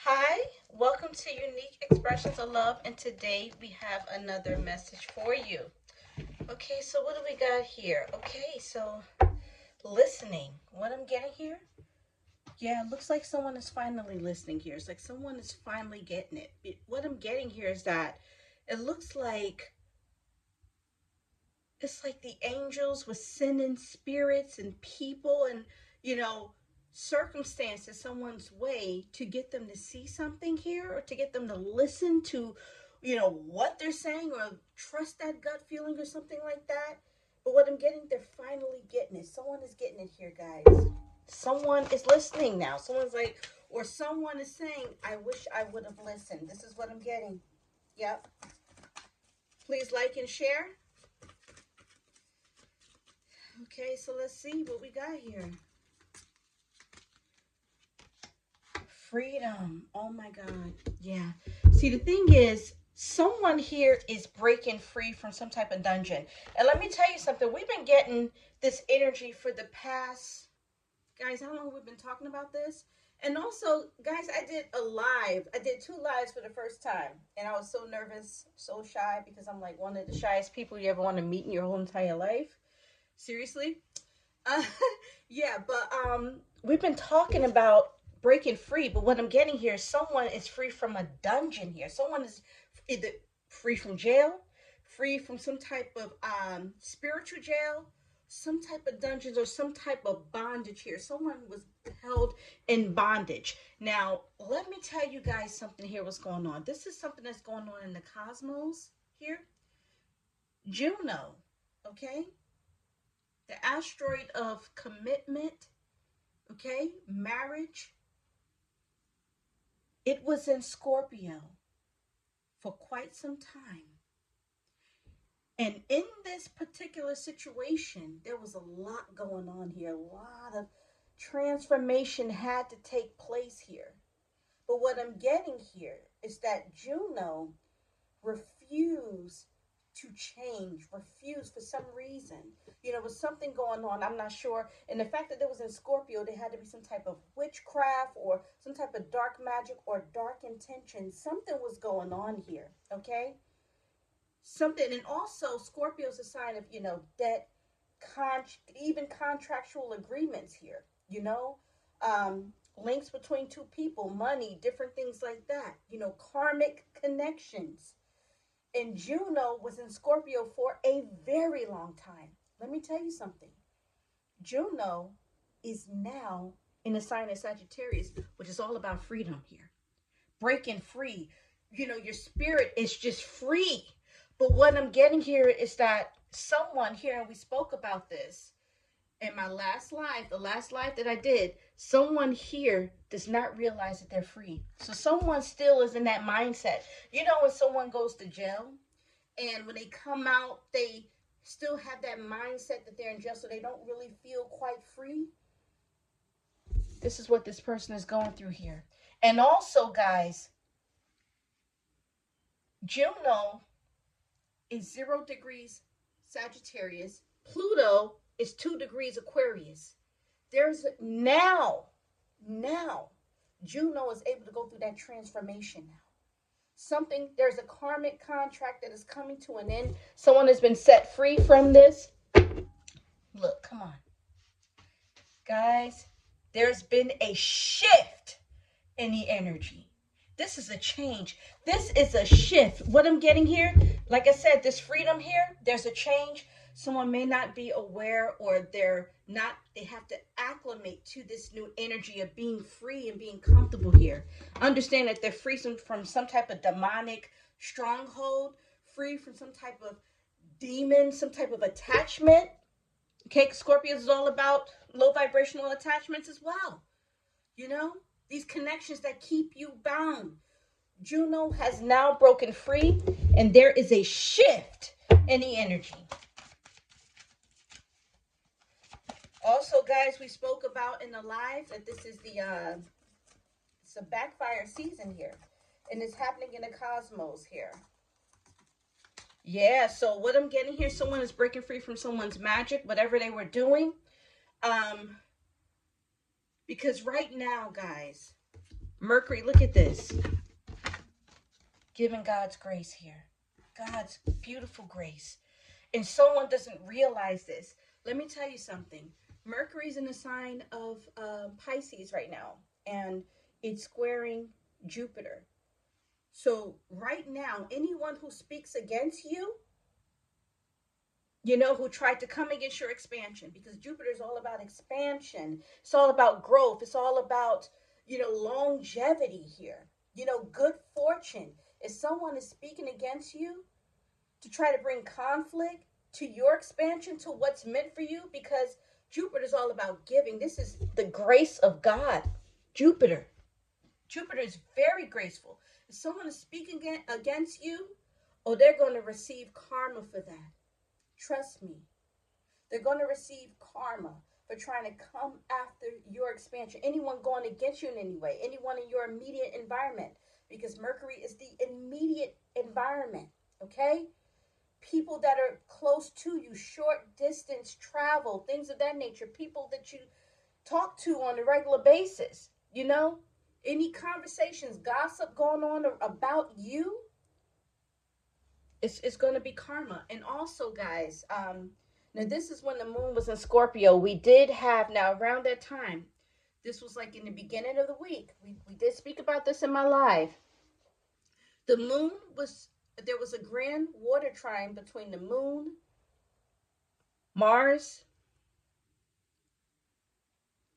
Hi, welcome to Unique Expressions of Love, and today we have another message for you. Okay, so what do we got here? Okay, so listening. What I'm getting here? Yeah, it looks like someone is finally listening here. It's like someone is finally getting it. What I'm getting here is that it looks like it's like the angels were sending spirits and people and, you know, circumstances someone's way to get them to see something here or to get them to listen to, what they're saying or trust that gut feeling or something like that. But what I'm getting, they're finally getting it. Someone is getting it here, guys. Someone is listening now. Someone's like, or someone is saying, I wish I would have listened. This is what I'm getting. Yep. Please like and share. Okay, so let's see what we got here. Freedom. Oh my God. Yeah. See, the thing is, someone here is breaking free from some type of dungeon. And let me tell you something. We've been getting this energy for the past, guys, how long we've been talking about this? And also, guys, I did a live. I did two lives for the first time. And I was so nervous, so shy, because I'm like one of the shyest people you ever want to meet in your whole entire life. Seriously. Uh, yeah, but we've been talking about breaking free, but what I'm getting here is someone is free from a dungeon here. Someone is either free from jail, free from some type of spiritual jail, some type of dungeons or some type of bondage here. Someone was held in bondage. Now, let me tell you guys something here what's going on. This is something that's going on in the cosmos here. Juno, okay? The asteroid of commitment, okay, marriage, it was in Scorpio for quite some time. And in this particular situation, there was a lot going on here. A lot of transformation had to take place here. But what I'm getting here is that Juno refused to change, refused for some reason. Was something going on. I'm not sure. And the fact that it was in Scorpio, there had to be some type of witchcraft or some type of dark magic or dark intention. Something was going on here. Okay. Something. And also, Scorpio is a sign of, debt, even contractual agreements here, links between two people, money, different things like that, karmic connections. And Juno was in Scorpio for a very long time. Let me tell you something. Juno is now in the sign of Sagittarius, which is all about freedom here. Breaking free. Your spirit is just free. But what I'm getting here is that someone here, and we spoke about this in my last live, the last live that I did, someone here does not realize that they're free. So someone still is in that mindset. When someone goes to jail, and when they come out, they still have that mindset that they're in jail, so they don't really feel quite free. This is what this person is going through here. And also, guys, Juno is 0 degrees Sagittarius. Pluto is 2 degrees Aquarius. Now, Juno is able to go through that transformation now. There's a karmic contract that is coming to an end. Someone has been set free from this. Look, come on. Guys, there's been a shift in the energy. This is a change. This is a shift. What I'm getting here, like I said, this freedom here, there's a change. Someone may not be aware, or they have to acclimate to this new energy of being free and being comfortable here. Understand that they're free from some type of demonic stronghold, free from some type of demon, some type of attachment. Okay, Scorpio is all about low vibrational attachments as well. These connections that keep you bound. Juno has now broken free, and there is a shift in the energy. Also, guys, we spoke about in the live that this is it's a backfire season here, and it's happening in the cosmos here. Yeah, so what I'm getting here, someone is breaking free from someone's magic, whatever they were doing. Because right now, guys, Mercury, look at this. Giving God's grace here. God's beautiful grace. And someone doesn't realize this. Let me tell you something. Mercury's in the sign of Pisces right now. And it's squaring Jupiter. So right now, anyone who speaks against you, who tried to come against your expansion, because Jupiter is all about expansion. It's all about growth. It's all about, longevity here, good fortune. If someone is speaking against you to try to bring conflict to your expansion, to what's meant for you, because Jupiter is all about giving. This is the grace of God. Jupiter is very graceful. If someone is speaking against you, they're going to receive karma for that. Trust me. They're going to receive karma for trying to come after your expansion. Anyone going against you in any way, anyone in your immediate environment, because Mercury is the immediate environment, okay? People that are close to you, short distance travel, things of that nature, people that you talk to on a regular basis, any conversations, gossip going on about you, it's going to be karma. And also, guys, now this is when the moon was in Scorpio. We did have, now around that time, this was like in the beginning of the week. We did speak about this in my live. The moon was, there was a grand water trine between the moon, Mars,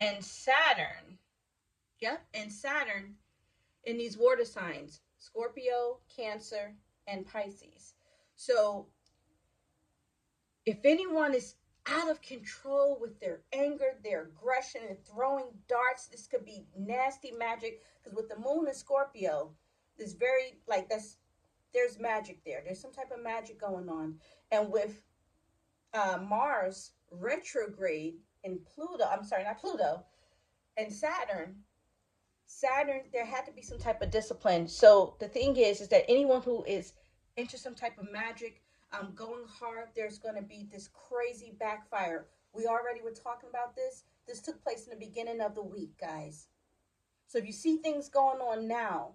and Saturn. Yep, and Saturn in these water signs, Scorpio, Cancer, and Pisces. So if anyone is out of control with their anger, their aggression, and throwing darts, this could be nasty magic. Because with the moon in Scorpio, there's there's magic there. There's some type of magic going on. And with Mars retrograde in Pluto, I'm sorry, not Pluto, and Saturn, there had to be some type of discipline. So the thing is that anyone who is into some type of magic, going hard, there's going to be this crazy backfire. We already were talking about this. This took place in the beginning of the week, guys. So if you see things going on now,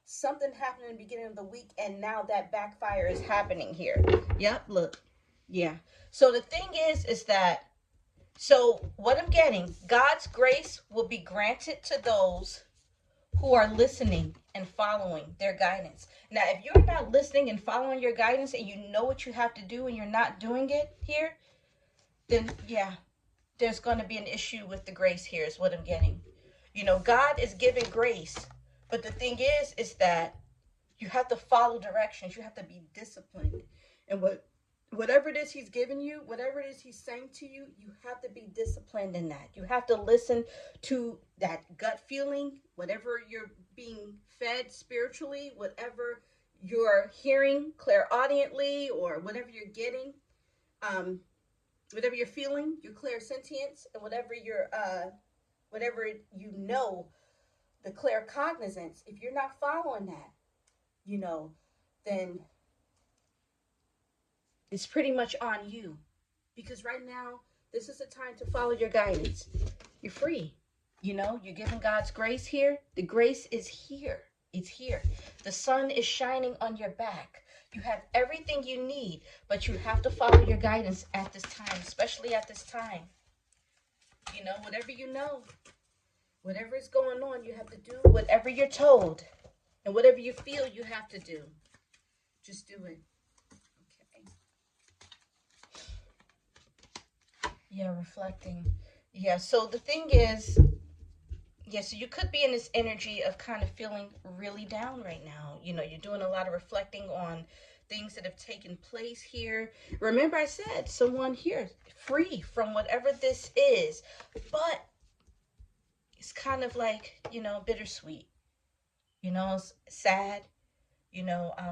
something happened in the beginning of the week, and now that backfire is happening here. Yep, look. Yeah. So the thing is that, so what I'm getting, God's grace will be granted to those who are listening and following their guidance. Now, if you're not listening and following your guidance, and you know what you have to do and you're not doing it here, then yeah, there's going to be an issue with the grace here, is what I'm getting. God is giving grace, but the thing is that you have to follow directions. You have to be disciplined. And whatever it is he's giving you, whatever it is he's saying to you, you have to be disciplined in that. You have to listen to that gut feeling, whatever you're being fed spiritually, whatever you're hearing clairaudiently, or whatever you're getting, whatever you're feeling, your clairsentience, and whatever the claircognizance. If you're not following that, then it's pretty much on you. Because right now, this is the time to follow your guidance. You're free. You're giving God's grace here. The grace is here. It's here. The sun is shining on your back. You have everything you need, but you have to follow your guidance at this time, especially at this time. Whatever is going on, you have to do whatever you're told. And whatever you feel you have to do, just do it. Yeah, reflecting. Yeah, so the thing is, so you could be in this energy of kind of feeling really down right now. You're doing a lot of reflecting on things that have taken place here. Remember, I said someone here free from whatever this is, but it's kind of like, bittersweet, sad.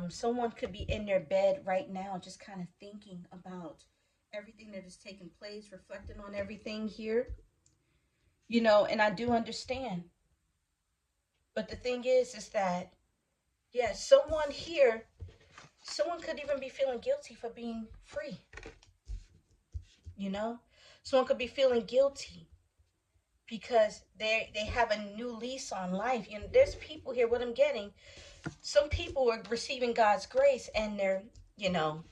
Someone could be in their bed right now just kind of thinking about everything that has taken place, reflecting on everything here, and I do understand. But the thing is that, someone could even be feeling guilty for being free. Someone could be feeling guilty because they have a new lease on life. You know, there's people here, what I'm getting, some people are receiving God's grace and they're, you know,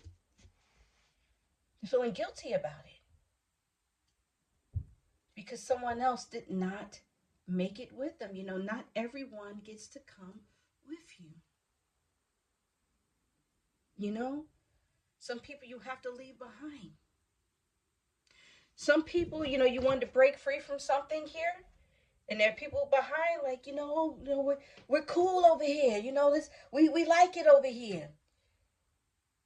feeling guilty about it because someone else did not make it with them. You know, not everyone gets to come with you. You know, some people you have to leave behind. Some people, you know, you want to break free from something here, and there are people behind, like, we're cool over here. You know, this we like it over here.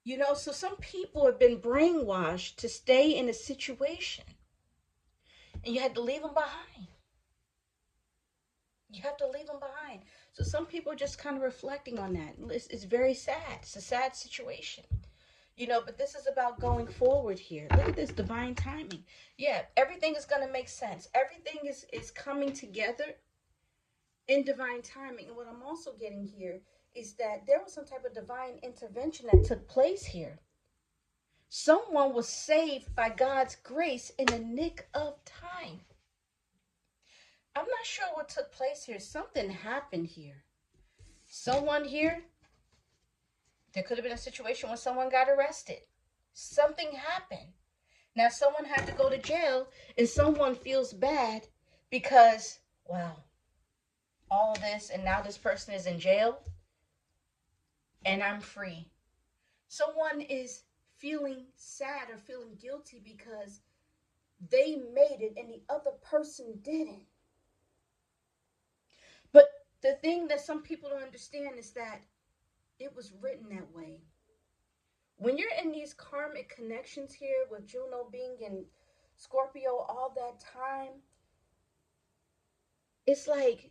You know, so some people have been brainwashed to stay in a situation, and you had to leave them behind. You have to leave them behind. So some people are just kind of reflecting on that. It's very sad. It's a sad situation. You know, but this is about going forward here. Look at this divine timing. Yeah, everything is going to make sense. Everything is coming together in divine timing. And what I'm also getting here is that there was some type of divine intervention that took place here. Someone was saved by God's grace in the nick of time. I'm not sure what took place here. Something happened here. Someone here, there could have been a situation where someone got arrested. Something happened. Now someone had to go to jail and someone feels bad because, wow, all this and now this person is in jail and I'm free. Someone is feeling sad or feeling guilty because they made it and the other person didn't. But the thing that some people don't understand is that it was written that way. When you're in these karmic connections here with Juno being in Scorpio all that time, it's like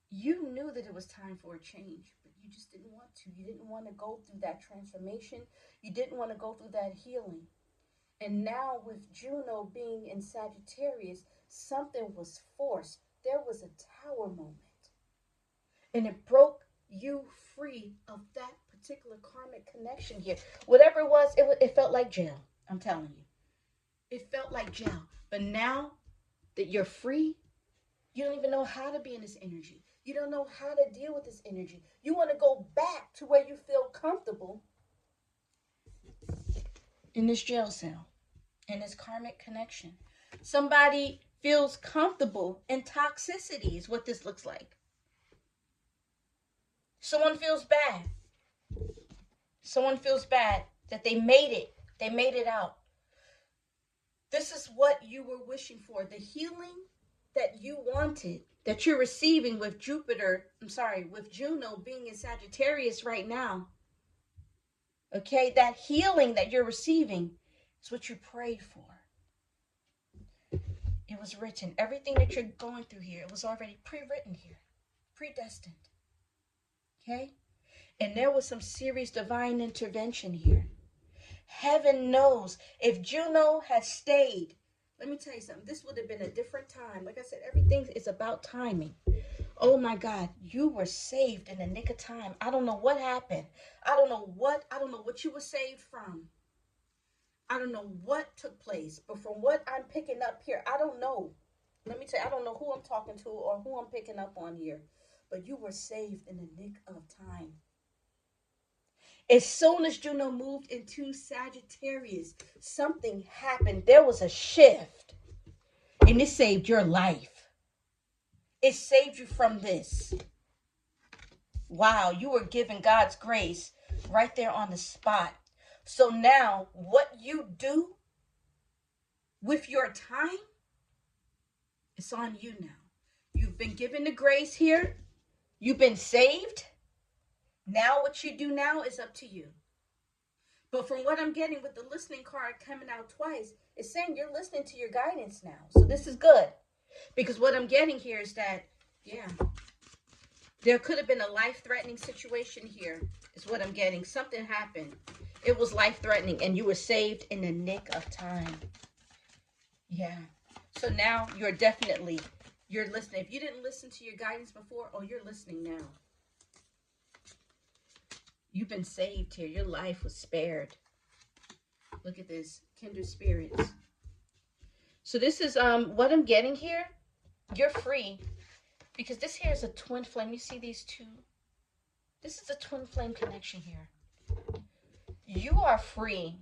you knew that it was time for a change, but you just didn't want to. You didn't want to go through that transformation. You didn't want to go through that healing. And now with Juno being in Sagittarius, something was forced. There was a tower moment. And it broke you free of that particular karmic connection here. Whatever it was, it felt like jail. I'm telling you. It felt like jail. But now that you're free, you don't even know how to be in this energy. You don't know how to deal with this energy. You want to go back to where you feel comfortable in this jail cell, in this karmic connection. Somebody feels comfortable in toxicity is what this looks like. Someone feels bad. Someone feels bad that they made it. They made it out. This is what you were wishing for. The healing that you wanted, that you're receiving with with Juno being in Sagittarius right now. Okay, that healing that you're receiving is what you prayed for. It was written. Everything that you're going through here, it was already pre-written here, predestined. Okay? And there was some serious divine intervention here. Heaven knows if Juno had stayed, let me tell you something, this would have been a different time. Like I said, everything is about timing. Oh my God, you were saved in the nick of time. I don't know what happened. I don't know what you were saved from. I don't know what took place, but from what I'm picking up here, I don't know. Let me tell you, I don't know who I'm talking to or who I'm picking up on here, but you were saved in the nick of time. As soon as Juno moved into Sagittarius, something happened. There was a shift, and it saved your life. It saved you from this. Wow, you were given God's grace right there on the spot. So now, what you do with your time, it's on you now. You've been given the grace here. You've been saved. Now what you do now is up to you. But from what I'm getting with the listening card coming out twice, it's saying you're listening to your guidance now. So this is good. Because what I'm getting here is that, yeah, there could have been a life-threatening situation here, is what I'm getting. Something happened. It was life-threatening, and you were saved in the nick of time. Yeah. So now you're listening. If you didn't listen to your guidance before, oh, you're listening now. You've been saved here. Your life was spared. Look at this. Kindred spirits. So this is what I'm getting here You're free because this here is a twin flame. You see these two? This is a twin flame connection here. You are free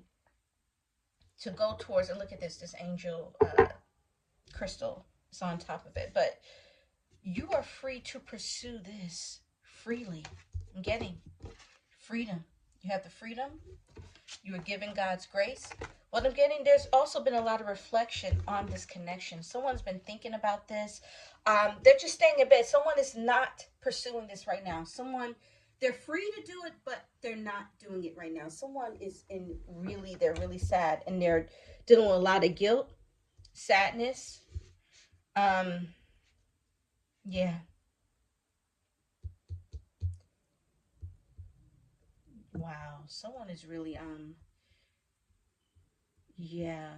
to go towards, and look at this angel crystal is on top of it. But you are free to pursue this freely. I'm getting freedom. You have the freedom. You are given God's grace. What I'm getting, there's also been a lot of reflection on this connection. Someone's been thinking about this. They're just staying in bed. Someone is not pursuing this right now. They're free to do it, but they're not doing it right now. Someone is they're really sad, and they're dealing with a lot of guilt, sadness. Yeah. Wow. Someone is really, yeah.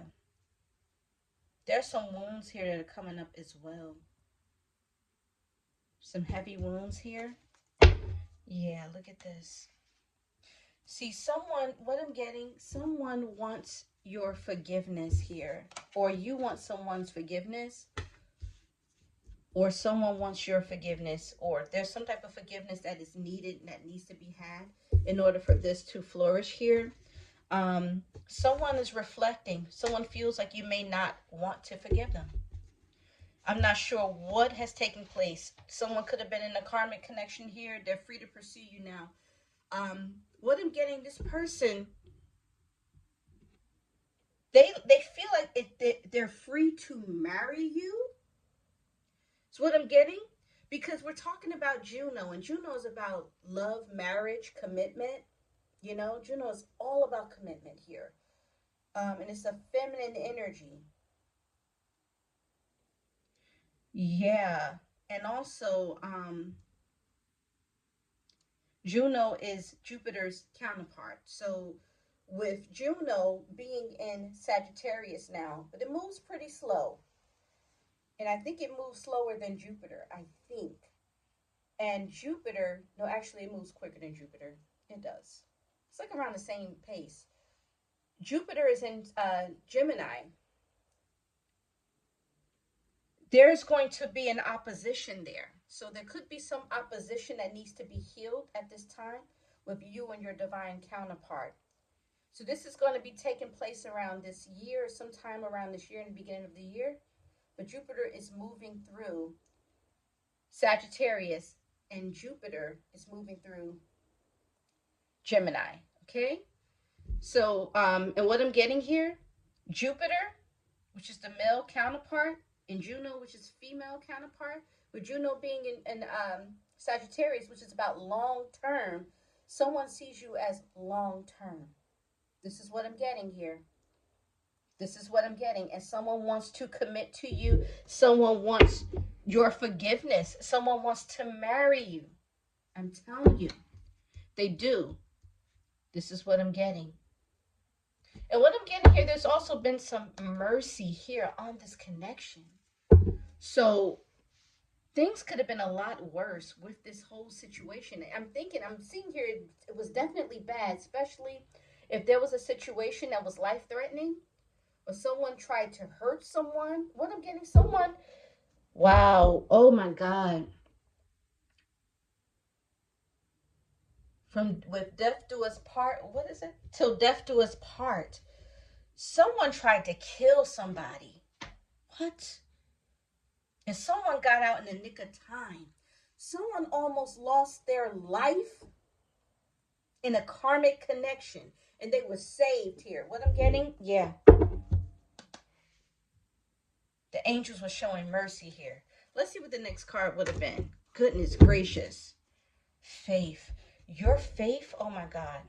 There's some wounds here that are coming up as well. Some heavy wounds here. Yeah, look at this. See, what I'm getting, someone wants your forgiveness here, or you want someone's forgiveness, or someone wants your forgiveness, or there's some type of forgiveness that is needed, that needs to be had in order for this to flourish here. Someone is reflecting. Someone feels like you may not want to forgive them. I'm not sure what has taken place. Someone could have been in a karmic connection here. They're free to pursue you now. What I'm getting, this person, they feel like they're free to marry you. That's what I'm getting, because we're talking about Juno, and Juno is about love, marriage, commitment. You know, Juno is all about commitment here, and it's a feminine energy. Yeah, and also, Juno is Jupiter's counterpart. So with Juno being in Sagittarius now, but it moves pretty slow. And I think it moves slower than Jupiter, I think. And Jupiter, no, actually it moves quicker than Jupiter. It does. It's like around the same pace. Jupiter is in Gemini. There's going to be an opposition there. So there could be some opposition that needs to be healed at this time with you and your divine counterpart. So this is going to be taking place around this year, sometime around this year, in the beginning of the year. But Jupiter is moving through Sagittarius, and Jupiter is moving through Gemini. Okay? So, and what I'm getting here, Jupiter, which is the male counterpart, and Juno, which is female counterpart, with Juno being in Sagittarius, which is about long term, someone sees you as long term. This is what I'm getting here. This is what I'm getting. And someone wants to commit to you. Someone wants your forgiveness. Someone wants to marry you. I'm telling you, they do. This is what I'm getting. And what I'm getting here, there's also been some mercy here on this connection. So things could have been a lot worse with this whole situation. I'm seeing here, it was definitely bad, especially if there was a situation that was life-threatening, or someone tried to hurt someone. What I'm getting, someone, wow, oh my God. From with death do us part, what is it? Till death do us part. Someone tried to kill somebody. What? And someone got out in the nick of time. Someone almost lost their life in a karmic connection, and they were saved here. What I'm getting? Yeah. The angels were showing mercy here. Let's see what the next card would have been. Goodness gracious. Faith. Your faith, oh my God.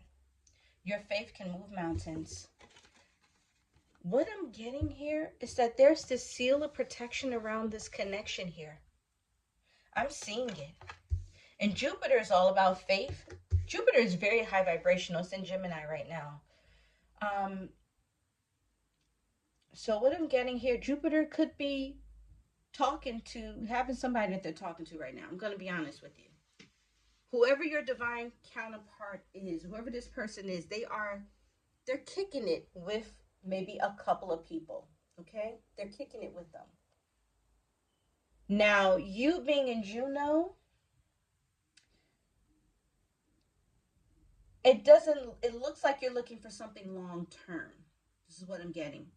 Your faith can move mountains. What I'm getting here is that there's this seal of protection around this connection here. I'm seeing it. And Jupiter is all about faith. Jupiter is very high vibrational. It's in Gemini right now. So what I'm getting here, Jupiter could be having somebody that they're talking to right now. I'm going to be honest with you. Whoever your divine counterpart is, whoever this person is, they're kicking it with maybe a couple of people. Okay? They're kicking it with them. Now, you being in Juno, it looks like you're looking for something long term. This is what I'm getting.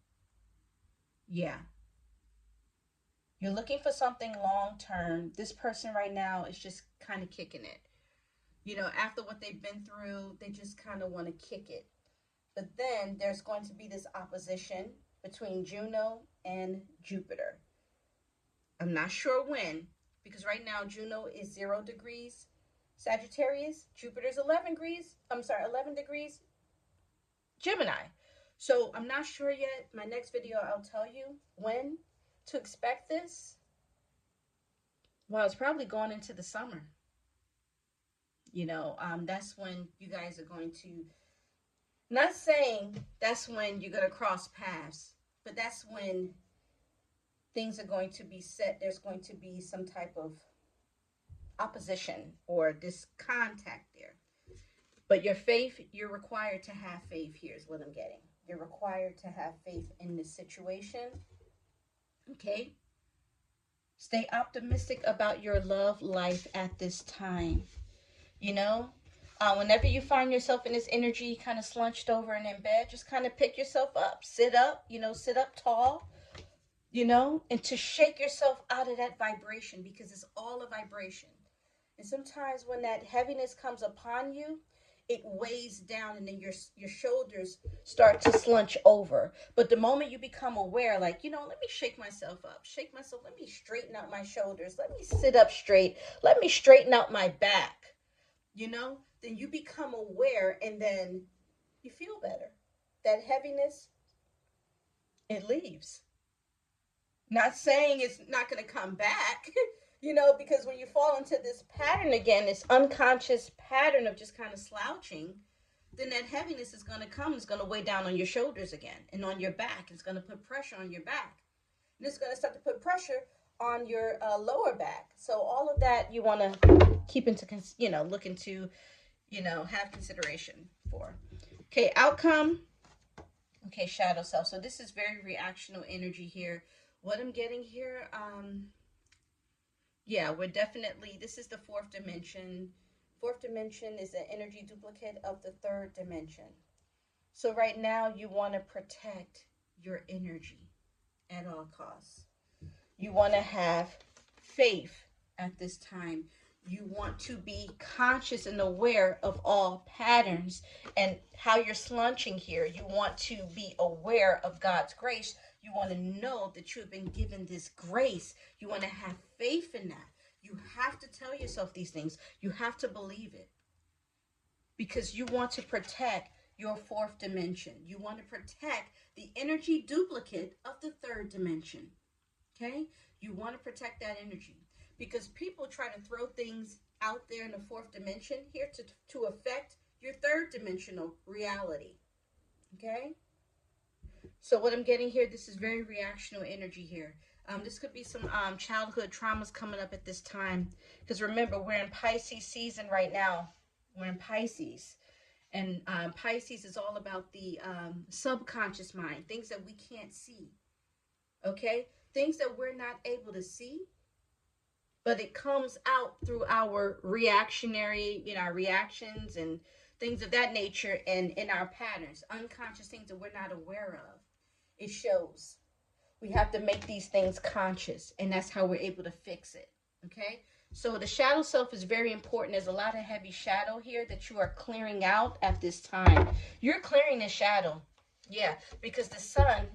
Yeah. You're looking for something long term. This person right now is just kind of kicking it. You know, after what they've been through, they just kind of want to kick it. But then there's going to be this opposition between Juno and Jupiter. I'm not sure when, because right now Juno is 0 degrees Sagittarius, Jupiter's 11 degrees. I'm sorry, 11 degrees Gemini. So I'm not sure yet. My next video, I'll tell you when to expect this. Well, it's probably going into the summer. You know, that's when you guys are going to, not saying that's when you're going to cross paths, but that's when things are going to be set. There's going to be some type of opposition or discontact there. But your faith, you're required to have faith. Here's what I'm getting. You're required to have faith in this situation. Okay? Stay optimistic about your love life at this time. You know, whenever you find yourself in this energy kind of slunched over and in bed, just kind of pick yourself up, sit up, sit up tall, and to shake yourself out of that vibration, because it's all a vibration. And sometimes when that heaviness comes upon you, it weighs down, and then your shoulders start to slunch over. But the moment you become aware, like, let me shake myself up, let me straighten out my shoulders, let me sit up straight, let me straighten out my back, then you become aware, and then you feel better. That heaviness, it leaves. Not saying it's not going to come back, because when you fall into this pattern again, this unconscious pattern of just kind of slouching, then that heaviness is going to come. It's going to weigh down on your shoulders again and on your back. It's going to put pressure on your back. And it's going to start to put pressure on your lower back. So all of that you want to keep into, look into, have consideration for. Okay, outcome. Okay, shadow self. So this is very reactional energy here. What I'm getting here, yeah, we're definitely, this is the fourth dimension. Fourth dimension is an energy duplicate of the third dimension. So right now you want to protect your energy at all costs. You want to have faith at this time. You want to be conscious and aware of all patterns and how you're slunching here. You want to be aware of God's grace. You want to know that you have been given this grace. You want to have faith in that. You have to tell yourself these things. You have to believe it. Because you want to protect your fourth dimension. You want to protect the energy duplicate of the third dimension. Okay? You want to protect that energy. Because people try to throw things out there in the fourth dimension here to affect your third dimensional reality. Okay? So what I'm getting here, this is very reactional energy here. This could be some childhood traumas coming up at this time. Because remember, we're in Pisces season right now. We're in Pisces. And Pisces is all about the subconscious mind. Things that we can't see. Okay? Things that we're not able to see. But it comes out through our reactionary, our reactions and things of that nature, and in our patterns, unconscious things that we're not aware of. It shows. We have to make these things conscious, and that's how we're able to fix it. Okay? So the shadow self is very important. There's a lot of heavy shadow here that you are clearing out at this time. You're clearing the shadow. Yeah, because the sun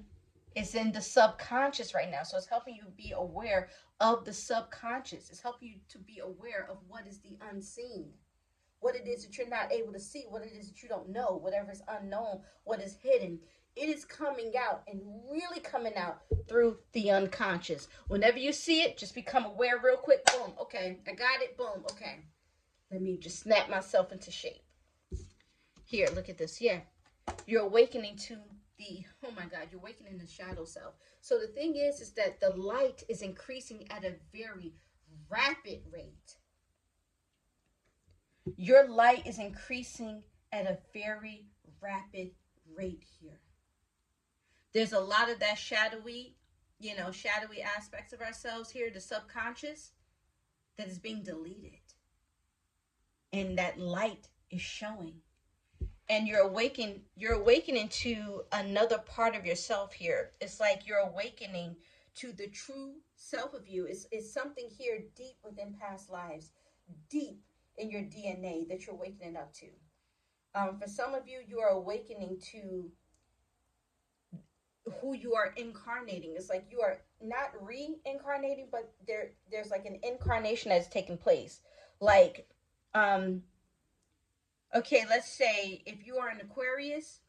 is in the subconscious right now. So it's helping you be aware of the subconscious. It's helping you to be aware of what is the unseen. What it is that you're not able to see. What it is that you don't know. Whatever is unknown. What is hidden. It is coming out, and really coming out through the unconscious. Whenever you see it, just become aware real quick. Boom. Okay. I got it. Boom. Okay. Let me just snap myself into shape. Here, look at this. Yeah. You're awakening to oh my God, you're awakening the shadow self. So the thing is that the light is increasing at a very rapid rate. Your light is increasing at a very rapid rate here. There's a lot of that shadowy you know, shadowy aspects of ourselves here, the subconscious, that is being deleted. And that light is showing. And you're awakening to another part of yourself here. It's like you're awakening to the true self of you. It's something here deep within past lives, deep in your DNA that you're waking up to. For some of you, you are awakening to who you are incarnating. It's like you are not reincarnating, but there's like an incarnation that's taking place. Like, okay, let's say if you are an Aquarius,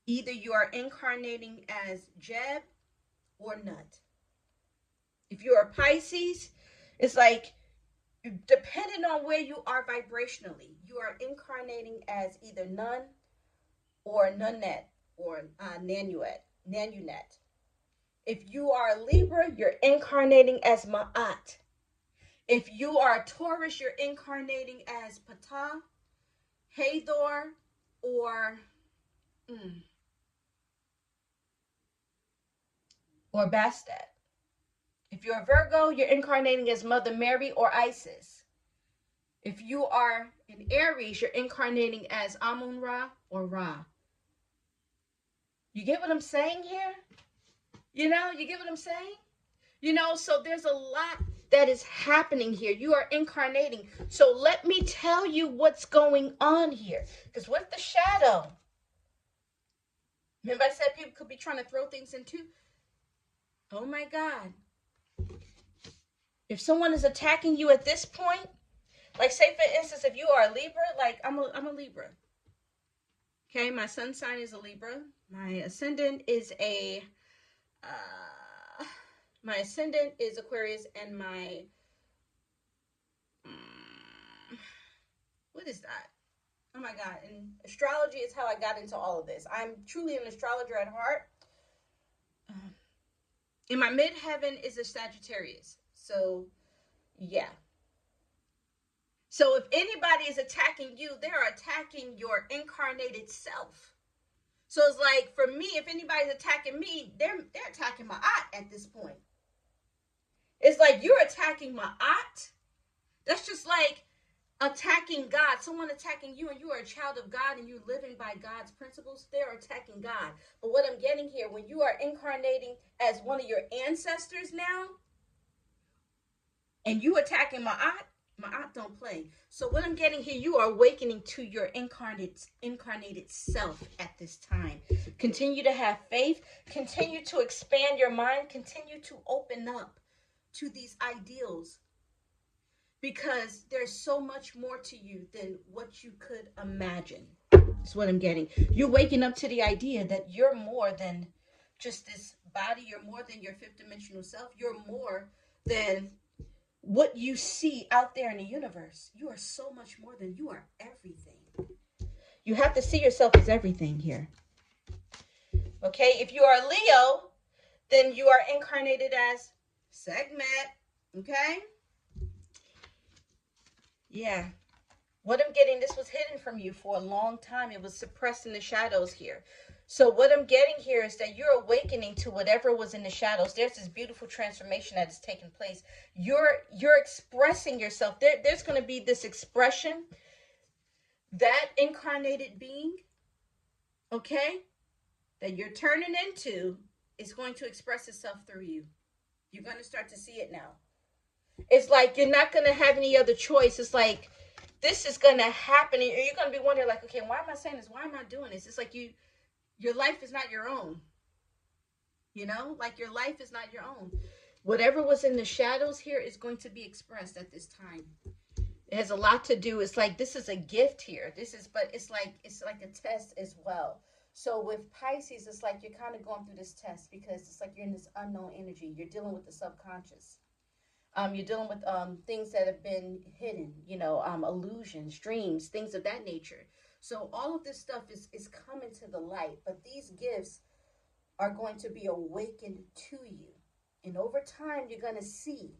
either you are incarnating as Jeb or Nut. If you're a Pisces, it's like depending on where you are vibrationally, you are incarnating as either Nun or Nunnet or Nanunet. If you are a Libra, you're incarnating as Ma'at. If you are a Taurus, you're incarnating as Ptah, Hathor, or Bastet. If you're a Virgo, you're incarnating as Mother Mary or Isis. If you are an Aries, you're incarnating as Amun Ra or Ra. You get what I'm saying here? You know, you get what I'm saying? You know, so there's a lot that is happening here. You are incarnating. So let me tell you what's going on here. Because with the shadow, remember I said people could be trying to throw things into? Oh my God. If someone is attacking you at this point, like say for instance, if you are a Libra, like I'm a Libra. Okay, my sun sign is a Libra. My ascendant is Aquarius, and my what is that? Oh my God! And astrology is how I got into all of this. I'm truly an astrologer at heart. And my midheaven is a Sagittarius. So, yeah. So if anybody is attacking you, they're attacking your incarnated self. So it's like, for me, if anybody's attacking me, they're attacking my aunt at this point. It's like you're attacking my aunt. That's just like attacking God. Someone attacking you, and you are a child of God and you're living by God's principles, they're attacking God. But what I'm getting here, when you are incarnating as one of your ancestors now, and you attacking my aunt don't play. So what I'm getting here, you are awakening to your incarnated self at this time. Continue to have faith. Continue to expand your mind. Continue to open up to these ideals, because there's so much more to you than what you could imagine. That's what I'm getting. You're waking up to the idea that you're more than just this body. You're more than your fifth dimensional self. You're more than what you see out there in the universe. You are so much more than, you are everything. You have to see yourself as everything here. Okay, if you are Leo, then you are incarnated as Sekhmet. Okay? Yeah. What I'm getting, this was hidden from you for a long time. It was suppressed in the shadows here. So what I'm getting here is that you're awakening to whatever was in the shadows. There's this beautiful transformation that is taking place. You're expressing yourself. There's going to be this expression. That incarnated being, okay, that you're turning into is going to express itself through you. You're going to start to see it now. It's like you're not going to have any other choice. It's like this is going to happen. And you're going to be wondering, like, okay, why am I saying this? Why am I doing this? It's like your life is not your own. You know, like your life is not your own. Whatever was in the shadows here is going to be expressed at this time. It has a lot to do. It's like this is a gift here. But it's like a test as well. So with Pisces, it's like you're kind of going through this test because it's like you're in this unknown energy. You're dealing with the subconscious. You're dealing with things that have been hidden, you know, illusions, dreams, things of that nature. So all of this stuff is coming to the light, but these gifts are going to be awakened to you. And over time, you're going to see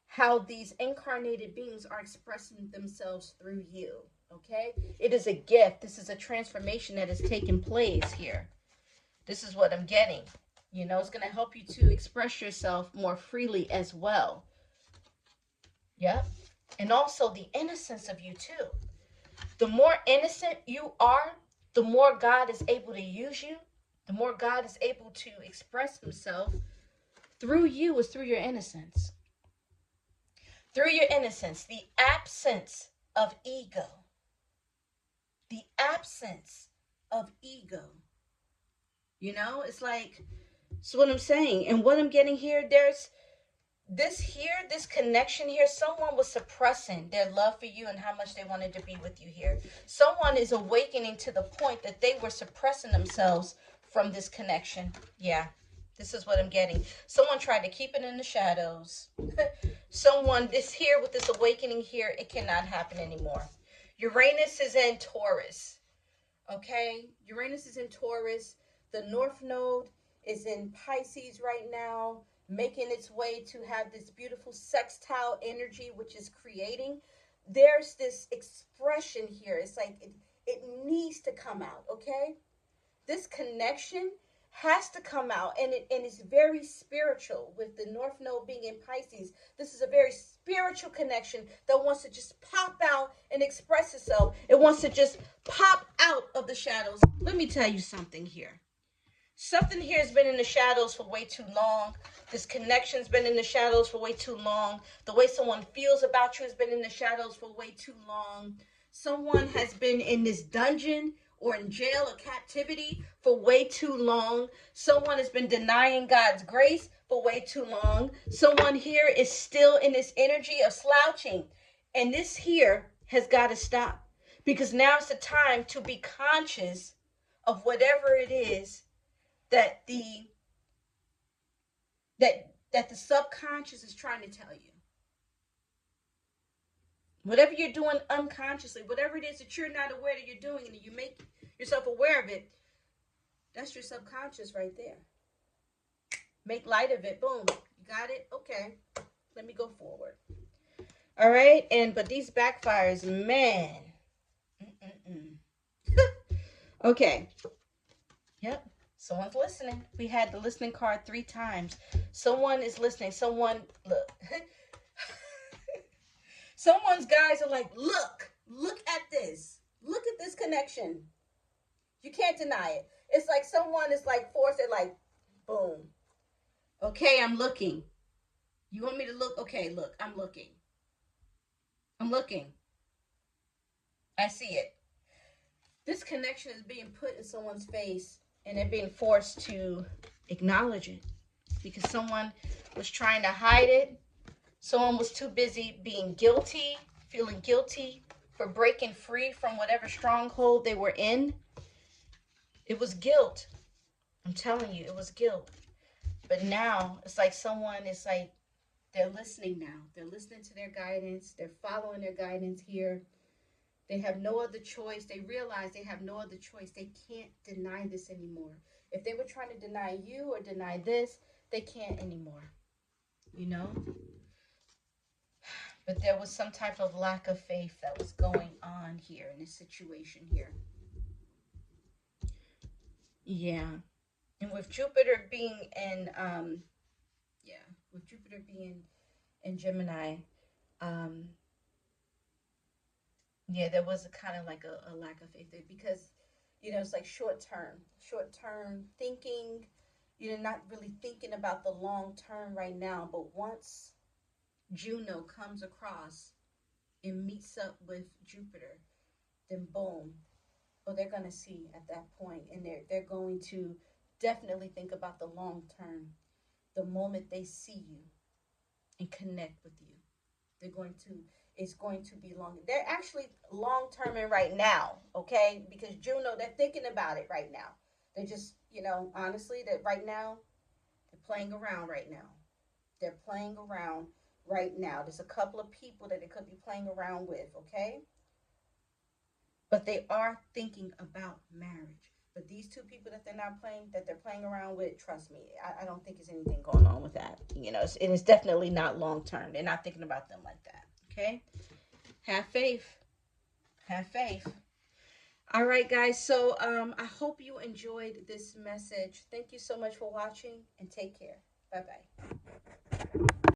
how these incarnated beings are expressing themselves through you, okay? It is a gift. This is a transformation that is taking place here. This is what I'm getting. You know, it's going to help you to express yourself more freely as well. Yep. And also the innocence of you too. The more innocent you are, the more God is able to use you. The more God is able to express himself through you is through your innocence. Through your innocence, the absence of ego. The absence of ego. You know, it's like, it's what I'm saying. And what I'm getting here, there's this connection here. Someone was suppressing their love for you and how much they wanted to be with you here. Someone is awakening to the point that they were suppressing themselves from this connection. Yeah, this is what I'm getting. Someone tried to keep it in the shadows. Someone is here with this awakening here. It cannot happen anymore. Uranus is in Taurus. Okay, Uranus is in Taurus. The North Node is in Pisces right now, making its way to have this beautiful sextile energy, which is creating. There's this expression here. It's like it needs to come out, okay? This connection has to come out, and it's very spiritual. With the North Node being in Pisces, this is a very spiritual connection that wants to just pop out and express itself. It wants to just pop out of the shadows. Let me tell you something here. Something here has been in the shadows for way too long. This connection's been in the shadows for way too long. The way someone feels about you has been in the shadows for way too long. Someone has been in this dungeon or in jail or captivity for way too long. Someone has been denying God's grace for way too long. Someone here is still in this energy of slouching. And this here has got to stop. Because now is the time to be conscious of whatever it is that the subconscious is trying to tell you. Whatever you're doing unconsciously, whatever it is that you're not aware that you're doing, and you make yourself aware of it, that's your subconscious right there. Make light of it. Boom. You got it? Okay. Let me go forward. All right. But these backfires, man. Okay. Yep. Someone's listening. We had the listening card 3 times. Someone is listening. Someone, look. Someone's guys are like, look at this. Look at this connection. You can't deny it. It's like someone is like forced. They're like, boom. Okay, I'm looking. You want me to look? Okay, look, I'm looking. I'm looking. I see it. This connection is being put in someone's face, and they're being forced to acknowledge it because someone was trying to hide it. Someone was too busy being guilty, feeling guilty for breaking free from whatever stronghold they were in. It was guilt. I'm telling you, it was guilt. But now it's like someone is like, they're listening now. They're listening to their guidance. They're following their guidance here. They have no other choice. They realize they have no other choice. They can't deny this anymore. If they were trying to deny you or deny this, they can't anymore. You know? But there was some type of lack of faith that was going on here in this situation here. Yeah. And with Jupiter being in, with Jupiter being in Gemini, there was a kind of like a lack of faith there because, it's like short term thinking, not really thinking about the long term right now. But once Juno comes across and meets up with Jupiter, then boom, they're going to see at that point, and they're going to definitely think about the long term. The moment they see you and connect with you, it's going to be long. They're actually long terming right now, okay? Because Juno, they're thinking about it right now. They're just, honestly, that right now, they're playing around right now. They're playing around right now. There's a couple of people that they could be playing around with, okay? But they are thinking about marriage. But these 2 people that they're playing around with, trust me, I don't think there's anything going on with that. It is definitely not long term. They're not thinking about them like that. Okay? Have faith. Have faith. All right, guys. So I hope you enjoyed this message. Thank you so much for watching and take care. Bye bye.